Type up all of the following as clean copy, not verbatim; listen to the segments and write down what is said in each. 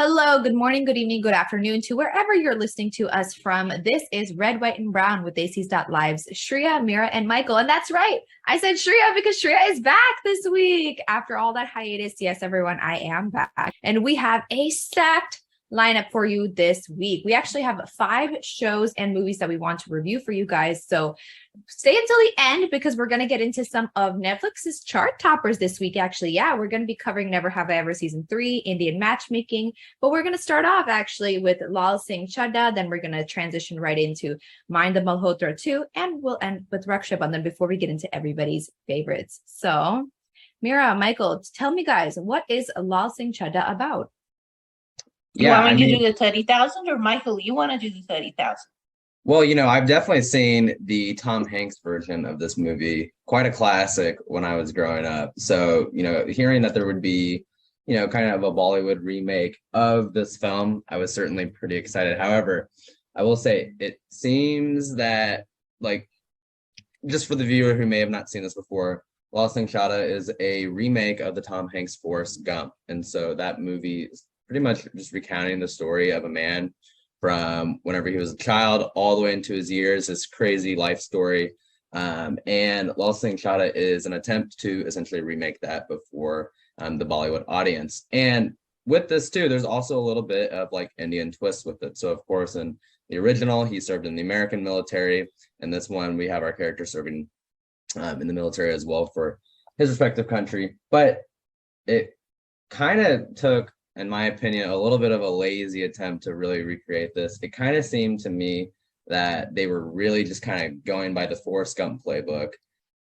Hello, good morning, good evening, good afternoon to wherever you're listening to us from. This is Red, White, and Brown with Lives, Shreya, Mira, and Michael. And that's right. I said Shreya because Shreya is back this week after all that hiatus. Yes, everyone, I am back. And we have a stacked lineup for you this week. We actually have 5 shows and movies that we want to review for you guys. So stay until the end because we're going to get into some of Netflix's chart toppers this week. Actually, yeah, we're going to be covering Never Have I Ever Season 3, Indian Matchmaking. But we're going to start off actually with Laal, Singh, Chaddha. Then we're going to transition right into Mind the Malhotra 2. And we'll end with Raksha Bandhan before we get into everybody's favorites. So, Mira, Michael, tell me guys, what is Laal, Singh, Chaddha about? You want me to do the 30,000 or Michael, you want to do the 30,000? Well, I've definitely seen the Tom Hanks version of this movie, quite a classic when I was growing up. So, hearing that there would be, kind of a Bollywood remake of this film, I was certainly pretty excited. However, I will say it seems that, just for the viewer who may have not seen this before, Laal Singh Chaddha is a remake of the Tom Hanks Forrest Gump. And so that movie is pretty much just recounting the story of a man from whenever he was a child all the way into his years, this crazy life story. And Laal Singh Chaddha is an attempt to essentially remake that before the Bollywood audience. And with this too, there's also a little bit of Indian twist with it. So of course, in the original, he served in the American military. And this one, we have our character serving in the military as well for his respective country. But it kind of took, in my opinion, a little bit of a lazy attempt to really recreate this. It kind of seemed to me that they were really just kind of going by the Forrest Gump playbook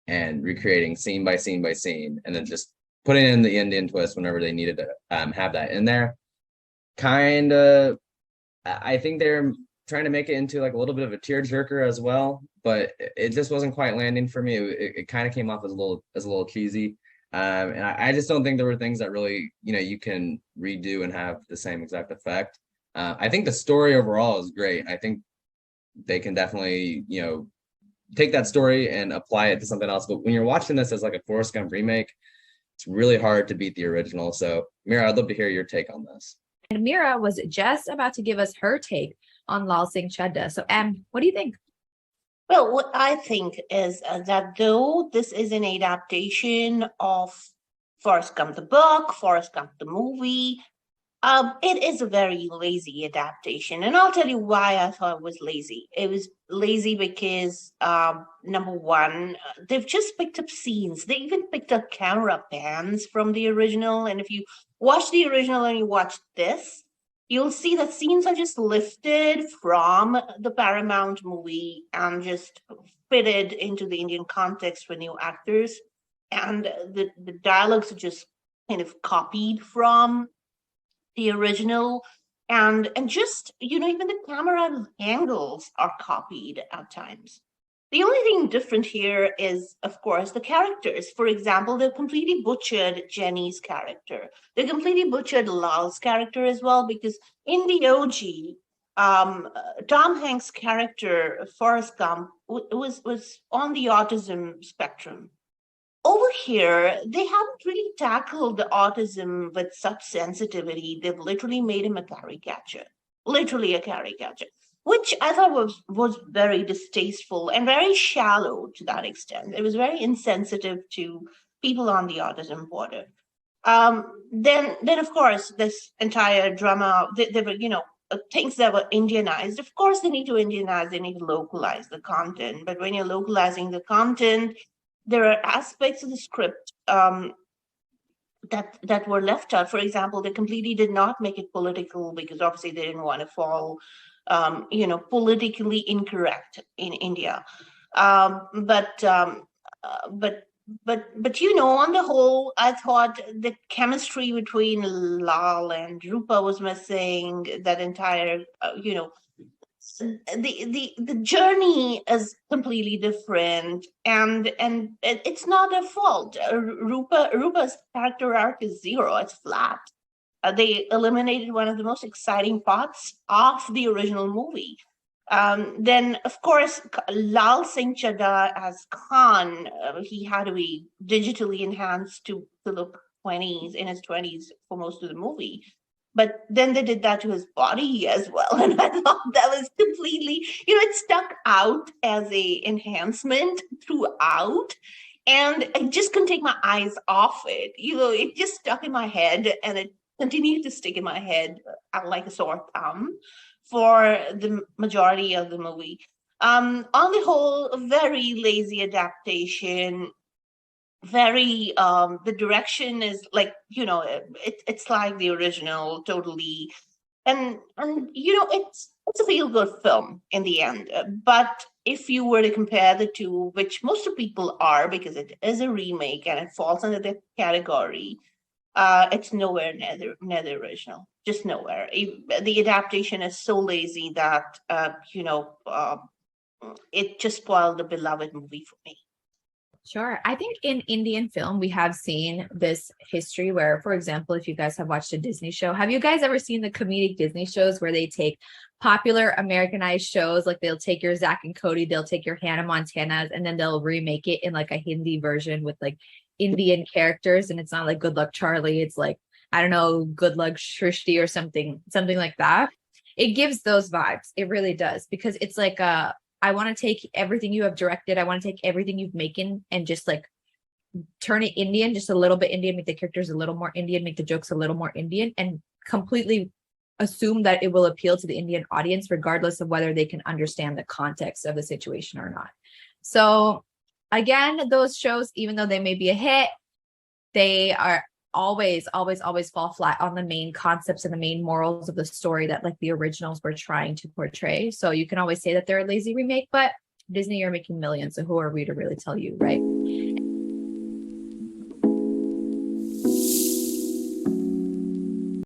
and recreating scene by scene by scene, and then just putting in the Indian twist whenever they needed to have that in there. I think they're trying to make it into a little bit of a tearjerker as well, but it just wasn't quite landing for me. It kind of came off as a little cheesy. And I just don't think there were things that really, you can redo and have the same exact effect. I think the story overall is great. I think they can definitely, take that story and apply it to something else. But when you're watching this as a Forrest Gump remake, it's really hard to beat the original. So, Mira, I'd love to hear your take on this. And Mira was just about to give us her take on Laal Singh Chaddha. So, what do you think? Well, what I think is that though this is an adaptation of Forrest Gump the book, Forrest Gump the movie, it is a very lazy adaptation. And I'll tell you why I thought it was lazy. It was lazy because, number one, they've just picked up scenes. They even picked up camera pans from the original. And if you watch the original and you watch this, you'll see that scenes are just lifted from the Paramount movie and just fitted into the Indian context for new actors. And the dialogues are just kind of copied from the original. And just, even the camera angles are copied at times. The only thing different here is, of course, the characters. For example, they've completely butchered Jenny's character. They completely butchered Lal's character as well, because in the OG, Tom Hanks' character, Forrest Gump, was on the autism spectrum. Over here, they haven't really tackled the autism with such sensitivity. They've literally made him a caricature, literally a caricature, which I thought was very distasteful and very shallow to that extent. It was very insensitive to people on the autism border. Then of course, this entire drama, they were, things that were Indianized. Of course, they need to Indianize, they need to localize the content. But when you're localizing the content, there are aspects of the script that were left out. For example, they completely did not make it political because obviously they didn't want to fall politically incorrect in India. But on the whole, I thought the chemistry between Laal and Rupa was missing. That entire, the journey is completely different, and it's not their fault. Rupa's character arc is zero. It's flat. They eliminated one of the most exciting parts of the original movie. Then, of course, Laal Singh Chaddha as Khan, he had to be digitally enhanced to look 20s, in his 20s for most of the movie. but then they did that to his body as well. And I thought that was completely, it stuck out as a enhancement throughout. And I just couldn't take my eyes off it. It just stuck in my head, and it continued to stick in my head like a sore thumb for the majority of the movie. On the whole, a very lazy adaptation. Very the direction is like, it's like the original totally, and it's a feel good film in the end. But if you were to compare the two, which most of people are, because it is a remake and it falls under the category, it's nowhere near the original, just nowhere. The adaptation is so lazy that it just spoiled the beloved movie for me. Sure. I think in Indian film, we have seen this history where, for example, if you guys have watched a Disney show, have you guys ever seen the comedic Disney shows where they take popular Americanized shows, like they'll take your Zack and Cody, they'll take your Hannah Montanas, and then they'll remake it in like a Hindi version with like Indian characters, and it's not like Good Luck Charlie, it's like, I don't know, Good Luck Shrishti or something like that. It gives those vibes. It really does, because it's like I want to take everything you have directed. I want to take everything you've making and just like turn it Indian, just a little bit Indian, make the characters a little more Indian, make the jokes a little more Indian, and completely assume that it will appeal to the Indian audience, regardless of whether they can understand the context of the situation or not. So again, those shows, even though they may be a hit, they are always fall flat on the main concepts and the main morals of the story that like the originals were trying to portray. So you can always say that they're a lazy remake, but Disney are making millions, so who are we to really tell you, right?